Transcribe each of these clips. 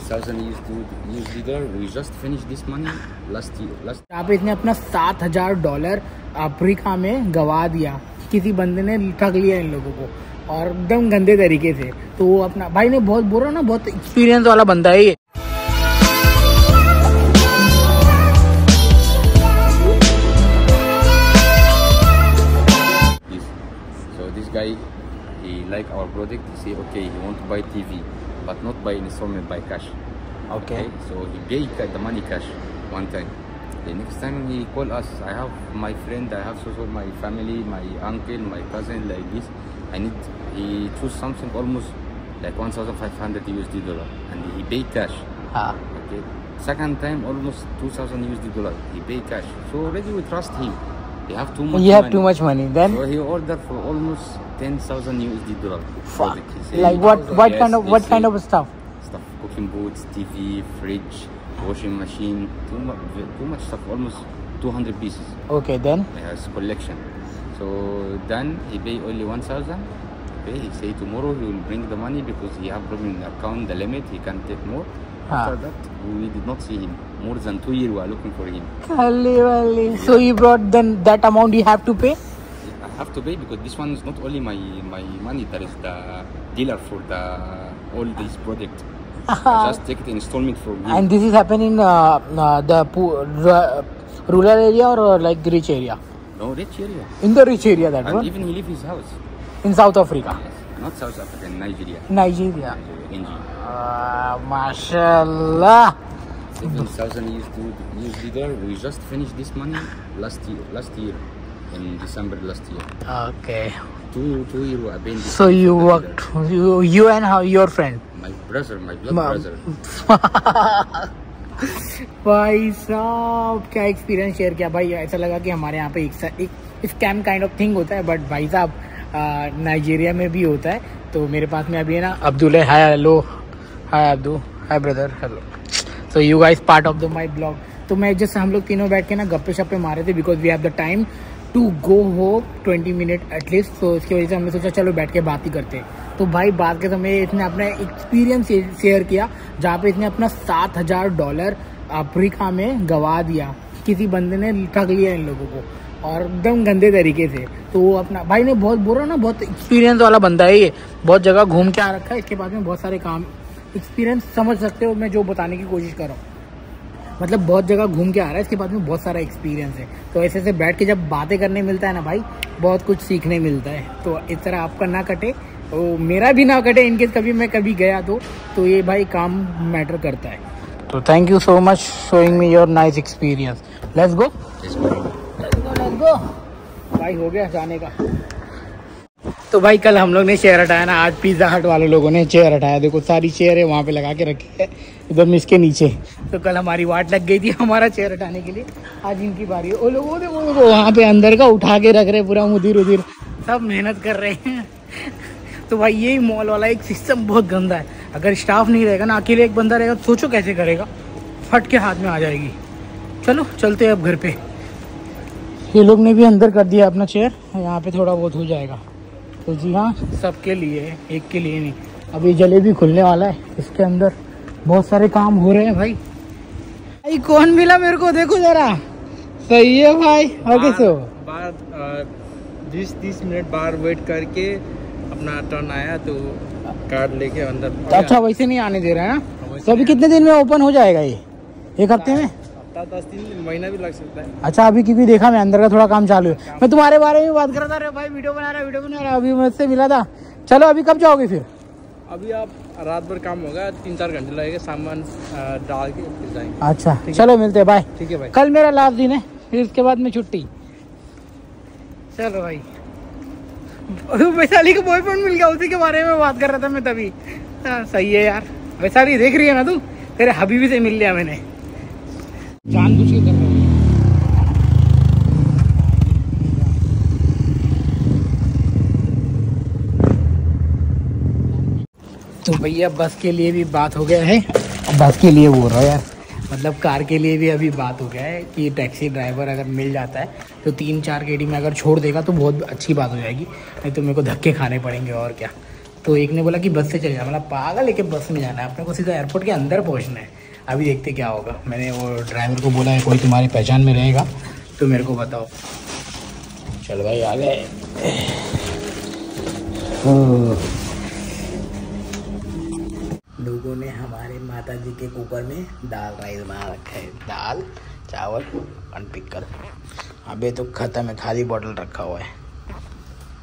$7,000 USD. We just finished this money last year. आप इसने अपना $7,000 अफ्रीका में गवा दिया, किसी बंदे ने ठग लिया इन लोगों को और एकदम गंदे तरीके से। तो वो अपना भाई ने बहुत बोला ना, बहुत एक्सपीरियंस वाला बंदा है ये। So this guy, he like our product. He say okay, he want to buy TV, but not by installment, by cash. Okay. So he pay the money cash one time. The next time he call us, I have my friend, I have also my family, my uncle, my cousin, like this. He choose something almost like $1,500 USD, and he pay cash. Okay. Second time almost $2,000 USD. He pay cash. So already we trust him. You have too much. You have too much money. Then so he ordered for almost $10,000 USD. Fuck. Like what kind of stuff? Stuff, cooking boots, TV, fridge, washing machine, too much stuff, almost 200 pieces. Okay, then? He has collection. So then he pay only 1,000. Okay, he say tomorrow he will bring the money because he have problem in the account, the limit, he can take more. After that, we did not see him. More than 2 years we are looking for him. So he brought, then that amount you have to pay? I have to pay because this one is not only my money, there is the dealer for all these projects. I just take the installment from him. And this is happening in the rural area or like rich area? No, rich area. In the rich area, that and one? Even he leave his house. In South Africa? Yes. Not South Africa, in Nigeria. Nigeria. NG. Mashallah. $7,000 USD. We just finished this money last year, in December last year. Okay. 2 years we have been. So you worked, you and how your friend? My brother, my blood brother. भाई साहब क्या experience share किया भाई। ऐसा लगा कि हमारे यहाँ पे एक स्कैम काइंड ऑफ थिंग होता है, बट भाई साहब नाइजीरिया में भी होता है। तो मेरे पास में अभी है ना अब्दुल है। Hi hello, hi Abdu, hi brother, hello. So you guys part of the my blog. तो मैं जैसे हम लोग तीनों बैठ के ना गप्पे शप्पे मारे थे because we have the time to go home 20 minute at least. तो इसकी वजह से हमने सोचा चलो बैठ के बात ही करते हैं। तो भाई बात के समय इसने अपना एक्सपीरियंस शेयर किया जहाँ पे इसने अपना $7,000 अफ्रीका में गवा दिया, किसी बंदे ने ठग लिया इन लोगों को और एकदम गंदे तरीके से। तो वो अपना भाई ने बहुत बोला ना, बहुत एक्सपीरियंस वाला बंदा है ये, बहुत जगह घूम के आ रखा है। इसके बाद में बहुत सारे काम एक्सपीरियंस समझ सकते हो मैं जो बताने की कोशिश कर रहा हूँ, मतलब बहुत जगह घूम के आ रहा है। इसके बाद में बहुत सारा एक्सपीरियंस है। तो ऐसे से बैठ के जब बातें करने मिलता है ना भाई, बहुत कुछ सीखने मिलता है। तो इस तरह आपका ना कटे, तो मेरा भी ना कटे इनकेस कभी मैं कभी गया तो ये भाई काम मैटर करता है। तो thank you so much showing me your nice experience. Let's go भाई, हो गया जाने का। तो भाई कल हम लोग ने चेयर हटाया ना, आज पिज्जा हट वाले लोगों ने चेयर हटाया। देखो सारी चेयर है वहाँ पे लगा के रखी है एकदम इसके नीचे। तो कल हमारी वाट लग गई थी हमारा चेयर हटाने के लिए, आज इनकी बारी है। वो लोग वो वहाँ पे अंदर का उठा के रख रहे, पूरा मुदीर उदीर सब मेहनत कर रहे हैं। तो भाई यही मॉल वाला एक सिस्टम बहुत गंदा है। अगर स्टाफ नहीं रहेगा ना, अकेले एक बंदा रहेगा, सोचो कैसे करेगा, फट के हाथ में आ जाएगी। चलो चलते हैं अब घर पे। ये लोग ने भी अंदर कर दिया अपना चेयर, यहाँ पे थोड़ा बहुत हो जाएगा। तो जी हाँ, सबके लिए, एक के लिए नहीं। अभी जलेबी खुलने वाला है, इसके अंदर बहुत सारे काम हो रहे हैं भाई। भाई कौन मिला मेरे को, देखो जरा। सही है भाई। आगे से हो 20-30 मिनट बाहर वेट करके अपना टर्न आया तो कार्ड लेके अंदर। अच्छा वैसे नहीं आने दे रहा है ना। तो अभी कितने दिन में ओपन हो जाएगा ये? एक हफ्ते में? 10 दिन, महीना भी लग सकता है। अच्छा अभी क्योंकि देखा मैं अंदर का थोड़ा काम चालू है। मैं तुम्हारे बारे में बात कर रहा था, भाई वीडियो बना रहा अभी मुझसे मिला था। चलो अभी कब जाओगे फिर? अभी आप रात भर काम होगा, 3-4 घंटे लगेगा, सामान डाल के फिर जाएंगे। अच्छा चलो मिलते हैं, बाय। ठीक है भाई। कल मेरा लास्ट दिन है, फिर उसके बाद में छुट्टी। चलो भाई। वैशाली का बॉयफ्रेंड मिल गया, उसी के बारे में बात कर रहा था मैं तभी। सही है यार। वैशाली देख रही है ना तू, तेरे हबीबी से मिल लिया मैंने, जानबूझ के कर रहा हूँ। तो भैया बस के लिए भी बात हो गया है, बस के लिए बोल रहा है यार, मतलब कार के लिए भी अभी बात हो गया है कि टैक्सी ड्राइवर अगर मिल जाता है तो 3-4 केडी में अगर छोड़ देगा तो बहुत अच्छी बात हो जाएगी, नहीं तो मेरे को धक्के खाने पड़ेंगे और क्या। तो एक ने बोला कि बस से चले जाना, मतलब पागल लेके बस में जाना है, अपने को सीधा एयरपोर्ट के अंदर पहुँचना है। अभी देखते क्या होगा। मैंने वो ड्राइवर को बोला है कोई तुम्हारी पहचान में रहेगा तो मेरे को बताओ। चल भाई आ गए। लोगों ने हमारे माताजी के कुकर में दाल राइस बना रखा है, दाल चावल और पिकल। अबे तो ख़त्म है, खाली बॉटल रखा हुआ है,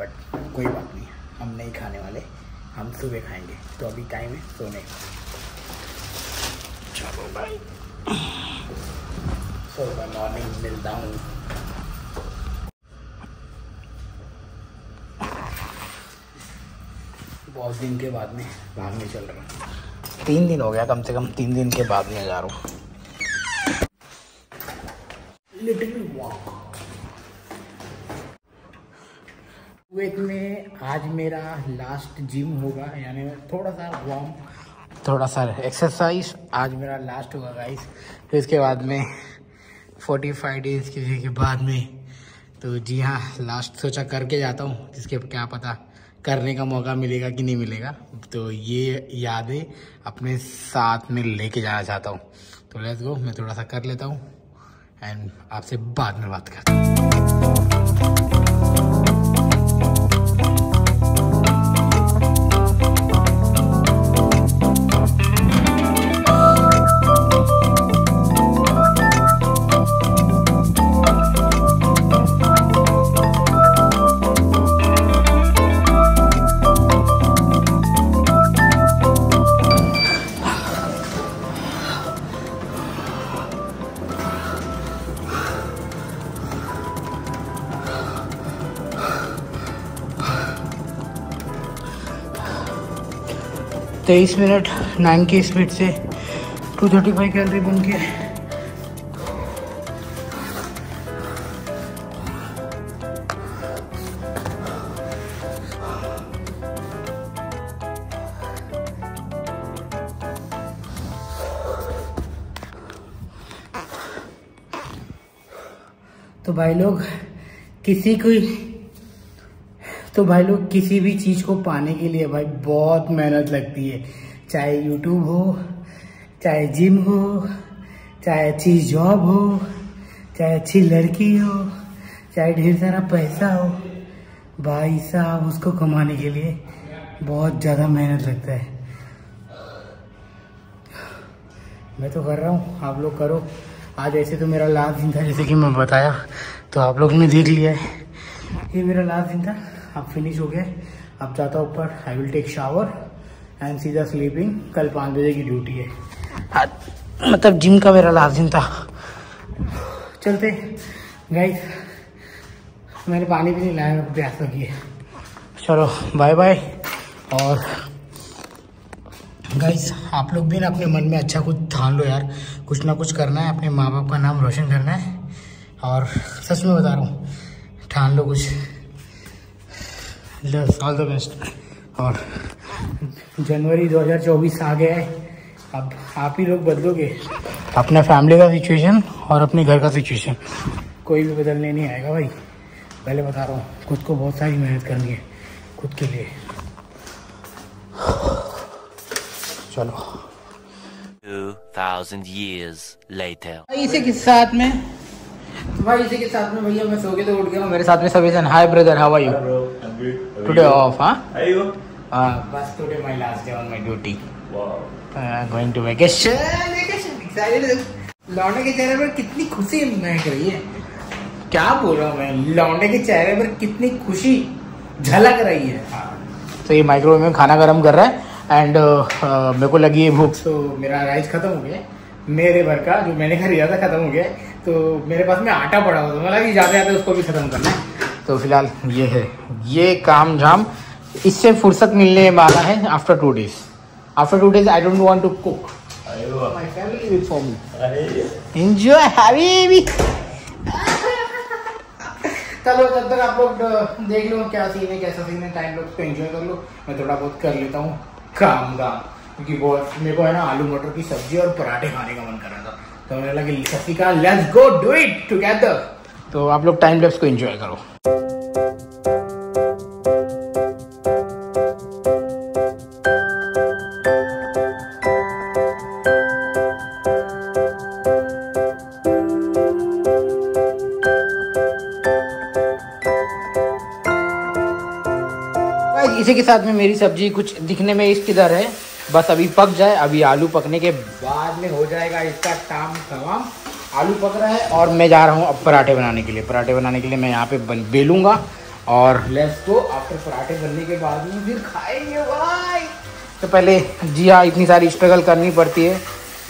बट कोई बात नहीं, हम नहीं खाने वाले, हम सुबह खाएंगे। तो अभी टाइम है सोने का। चलो भाई, सुबह मॉर्निंग मिलता हूँ। बहुत दिन के बाद में भागने चल रहा हूँ। 3 दिन हो गया, कम से कम 3 दिन के बाद में जा रहा हूँ। Little walk. कुवैत में आज मेरा लास्ट जिम होगा, यानी थोड़ा सा वार्म, थोड़ा सा एक्सरसाइज आज मेरा लास्ट होगा गाइस। फिर इसके बाद में 45 डेज़ के बाद में, तो जी हाँ लास्ट सोचा करके जाता हूँ, जिसके क्या पता करने का मौका मिलेगा कि नहीं मिलेगा। तो ये यादें अपने साथ में लेके जाना चाहता हूँ। तो लेट्स गो, मैं थोड़ा सा कर लेता हूँ एंड आपसे बाद में बात करता हूँ। तेईस मिनट 9 की स्पीड से 235 कैलोरी बन के तो भाई लोग किसी भी चीज़ को पाने के लिए भाई बहुत मेहनत लगती है। चाहे यूट्यूब हो, चाहे जिम हो, चाहे अच्छी जॉब हो, चाहे अच्छी लड़की हो, चाहे ढेर सारा पैसा हो, भाई साहब उसको कमाने के लिए बहुत ज़्यादा मेहनत लगता है। मैं तो कर रहा हूँ, आप लोग करो। आज ऐसे तो मेरा लास्ट दिन था, जैसे कि मैं बताया, तो आप लोग ने देख लिया है। ये मेरा लास्ट दिन था, अब फिनिश हो गया। अब जाता हूँ ऊपर, I will take shower and सीधा स्लीपिंग। कल 5 बजे की ड्यूटी है। मतलब जिम का मेरा लास्ट दिन था। चलते गाइस, मैंने पानी भी नहीं लाया, प्यास लगी है। चलो बाय बाय। और गाइस आप लोग भी ना अपने मन में अच्छा कुछ ठान लो यार, कुछ ना कुछ करना है, अपने माँ बाप का नाम रोशन करना है। और सच में बता रहा हूँ, ठान लो कुछ। All the best. और जनवरी 2024 आ गया है, अब आप ही लोग बदलोगे अपना फैमिली का सिचुएशन और अपने घर का सिचुएशन। कोई भी बदलने नहीं आएगा भाई, पहले बता रहा हूँ। खुद को बहुत सारी मेहनत करनी है खुद के लिए। चलो 2000 years later। इसी के साथ में भैया मैं सो के तो उठ गया हूँ। मेरे साथ में सभी जन। Hi brother, how are you? Today off? बस today my last day on my duty. Going to vacation. Excited. लौंडे के चेहरे पर कितनी खुशी महक रही है, क्या बोल रहा हूँ मैं। लौंडे के चेहरे पर कितनी खुशी झलक रही है। तो ये माइक्रोवेव में खाना गर्म कर रहा है एंड मेरे को लगी है भूख। तो मेरा राइस खत्म हो गया, मेरे भर का जो मैंने खरीदा था खत्म हो गया। तो मेरे पास में आटा पड़ा हुआ था, मतलब कि जाते जाते उसको भी खत्म करना है। तो फिलहाल ये है, ये काम झाम, इससे फुर्सत मिलने वाला है after 2 days। After 2 days I don't want to cook, my family will for me. Enjoy हबीबी। चलो जब तक आप लोग देख लो क्या सीन है, कैसा सीन है, टाइम लोग को एंजॉय कर लो। मैं थोड़ा बहुत कर लेता हूँ काम का, क्योंकि बहुत मेरे को है ना आलू मटर की सब्जी और पराठे खाने का मन कर रहा था। तो मैंने लगा सस्तिका let's go do it together. तो आप लोग टाइम लैप्स को एंजॉय करो। इसी के साथ में मेरी सब्जी कुछ दिखने में इस किधर है, बस अभी पक जाए। अभी आलू पकने के बाद में हो जाएगा इसका काम तमाम। आलू पक रहा है और मैं जा रहा हूँ अब पराठे बनाने के लिए। पराठे बनाने के लिए मैं यहाँ पे बेलूँगा और लेट्स गो। आफ्टर पराठे बनने के बाद में फिर खाएंगे भाई। तो पहले जी हाँ, इतनी सारी स्ट्रगल करनी पड़ती है।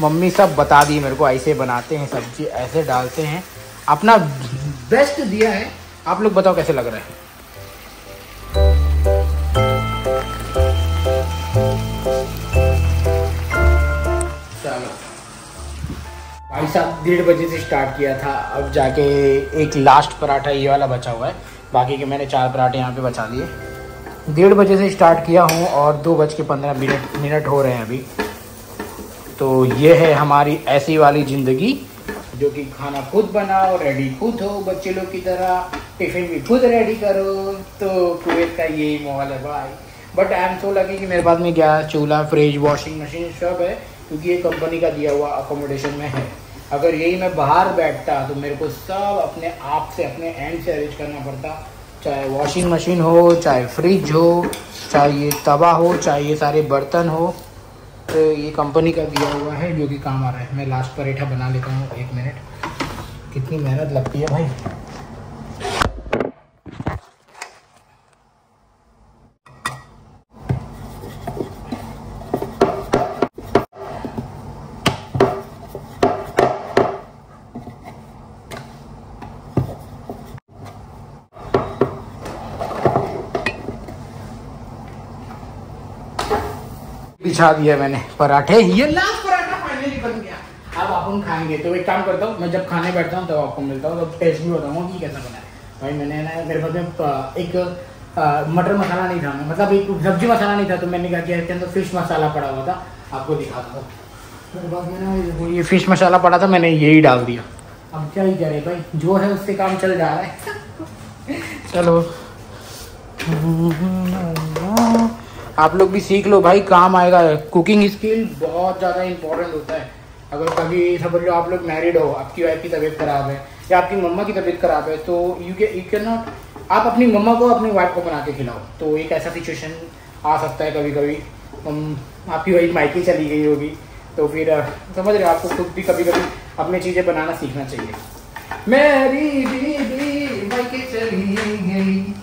मम्मी सब बता दी मेरे को, ऐसे बनाते हैं सब्जी, ऐसे डालते हैं, अपना बेस्ट दिया है। आप लोग बताओ कैसे लग रहा है। चलो भाई साहब 1:30 बजे से स्टार्ट किया था, अब जाके एक लास्ट पराठा ये वाला बचा हुआ है, बाकी के मैंने 4 पराठे यहाँ पे बचा लिए। 1:30 बजे से स्टार्ट किया हूँ और 2:15 हो रहे हैं अभी। तो ये है हमारी ऐसी वाली ज़िंदगी, जो कि खाना खुद बनाओ, रेडी खुद हो, बच्चे लोग की तरह टिफिन भी खुद रेडी करो। तो कुवैत का यही माहौल है भाई। But I am so lucky कि मेरे पास में गैस, चूल्हा, फ्रिज, वॉशिंग मशीन सब है, क्योंकि ये कंपनी का दिया हुआ अकोमोडेशन में है। अगर यही मैं बाहर बैठता तो मेरे को सब अपने आप से, अपने एंड से अरेंज करना पड़ता, चाहे वॉशिंग मशीन हो, चाहे फ्रिज हो, चाहे ये तवा हो, चाहे ये सारे बर्तन हो। तो ये कंपनी का दिया हुआ है जो कि काम आ रहा है। मैं लास्ट पराठा बना लेता हूँ, 1 मिनट। कितनी मेहनत लगती है भाई। बिछा दिया मैंने पराठे, ये लास्ट पराठा फाइनली बन गया। अब अपन खाएंगे। तो एक काम करता हूँ, मैं जब खाने बैठता हूँ तब आपको मिलता हूँ, तब टेस्ट भी बताऊँगा कि कैसा बना है। भाई मैंने ना, मेरे पास में एक मटर मसाला नहीं था, मतलब एक सब्जी मसाला नहीं था, तो मैंने क्या किया, इसके अंदर फिश मसाला पड़ा हुआ था, आपको दिखाता हूँ। मेरे पास में ना ये फिश मसाला पड़ा था, मैंने यही डाल दिया। अब क्या ही करे भाई, जो है उससे काम चल जा रहा है। चलो आप लोग भी सीख लो भाई, काम आएगा। कुकिंग स्किल बहुत ज़्यादा इम्पोर्टेंट होता है। अगर कभी समझ लो आप लोग मैरिड हो, आपकी वाइफ की तबीयत खराब है या आपकी मम्मा की तबीयत खराब है, तो यू कैन नॉट, आप अपनी मम्मा को अपनी वाइफ को बना के खिलाओ। तो एक ऐसा सिचुएशन आ सकता है कभी कभी, आपकी वाइफ मायके चली गई होगी, तो फिर समझ रहे हो, आपको खुद भी कभी कभी अपनी चीज़ें बनाना सीखना चाहिए। मेरी बीवी मायके चली गई।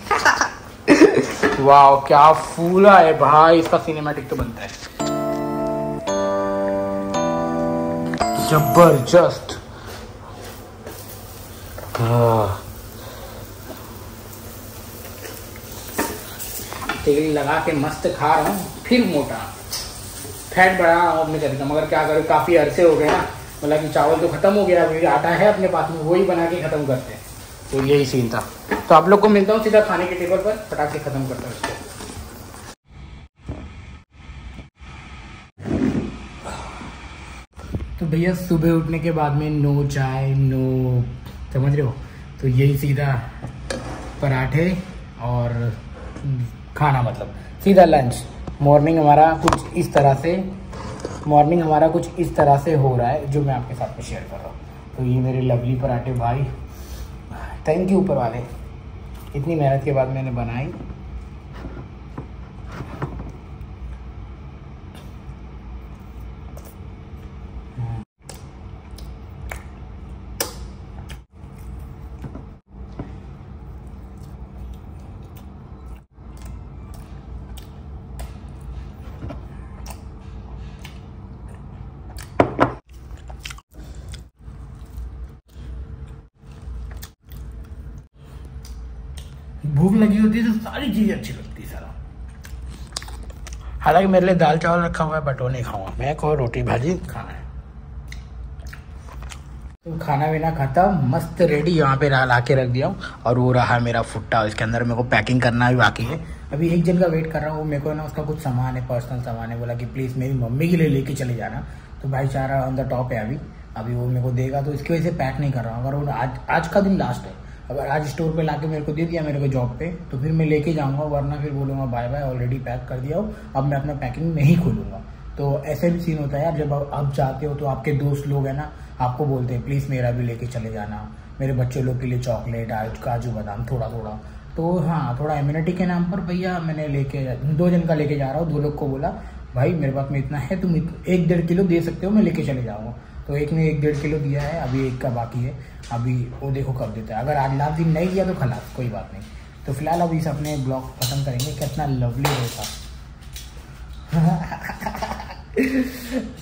वाह क्या फूला है भाई, इसका सिनेमैटिक तो बनता है जबरदस्त। तेल लगा के मस्त खा रहा हूँ, फिर मोटा फैट बढ़ा रहा हूँ अपने शरीर का। मगर क्या करूँ, काफी अरसे हो गए ना, मतलब कि चावल तो खत्म हो गया, अभी आटा है अपने पास में, वही बना के खत्म करते हैं। तो यही सीन था। तो आप लोग को मिलता हूँ सीधा खाने के टेबल पर, फटाक से खत्म करता हूँ इसको। तो भैया सुबह उठने के बाद में नो चाय, नो, समझ रहे हो, तो यही सीधा पराठे और खाना, मतलब सीधा लंच। मॉर्निंग हमारा कुछ इस तरह से हो रहा है, जो मैं आपके साथ में शेयर कर रहा हूँ। तो ये मेरे लवली पराठे भाई, थैंक यू ऊपर वाले, इतनी मेहनत के बाद मैंने बनाई। भूख लगी होती है तो सारी चीजें अच्छी लगती है सारा। हालांकि मेरे लिए दाल चावल रखा हुआ है, बट वो नहीं खाऊंगा मैं, को रोटी भाजी खाना है। तो खाना पीना खत्म, मस्त रेडी यहाँ पे ला के रख दिया हूँ। और वो रहा मेरा फुट्टा, इसके अंदर मेरे को पैकिंग करना भी बाकी है। अभी एक जन का वेट कर रहा हूँ, मेरे को ना उसका कुछ सामान है, पर्सनल सामान है, बोला कि प्लीज़ मेरी मम्मी के लिए लेके चले जाना। तो भाईचारा ऑन द टॉप है अभी वो मेरे को देगा, तो इसकी वजह से पैक नहीं कर रहा हूँ। अगर वो आज का दिन लास्ट है, अगर आज स्टोर पे लाके मेरे को दे दिया मेरे को जॉब पे, तो फिर मैं लेके जाऊँगा, वरना फिर बोलूँगा बाय बाय, ऑलरेडी पैक कर दिया हो, अब मैं अपना पैकिंग नहीं खोलूँगा। तो ऐसे भी सीन होता है यार, जब आप जाते हो तो आपके दोस्त लोग हैं ना, आपको बोलते हैं प्लीज़ मेरा भी लेके चले जाना, मेरे बच्चों लोग के लिए चॉकलेट, काजू बादाम थोड़ा थोड़ा। तो हाँ, थोड़ा इम्यूनिटी के नाम पर भैया मैंने 2 जन का लेके जा रहा हूँ। 2 लोग को बोला भाई मेरे पास में इतना है, तुम 1-1.5 किलो दे सकते हो, मैं लेके चले जाऊँगा। तो एक ने 1-1.5 किलो दिया है, अभी एक का बाकी है। अभी वो देखो कब देता है, अगर आज लास्ट दिन नहीं दिया तो खलास, कोई बात नहीं। तो फिलहाल अभी इस अपने ब्लॉग खत्म करेंगे। कितना लवली होता।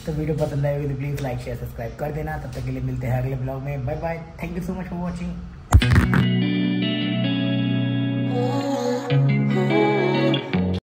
तो वीडियो पसंद आएगी तो प्लीज़ लाइक शेयर सब्सक्राइब कर देना। तब तक के लिए मिलते हैं अगले ब्लॉग में। Bye bye, thank you so much for watching.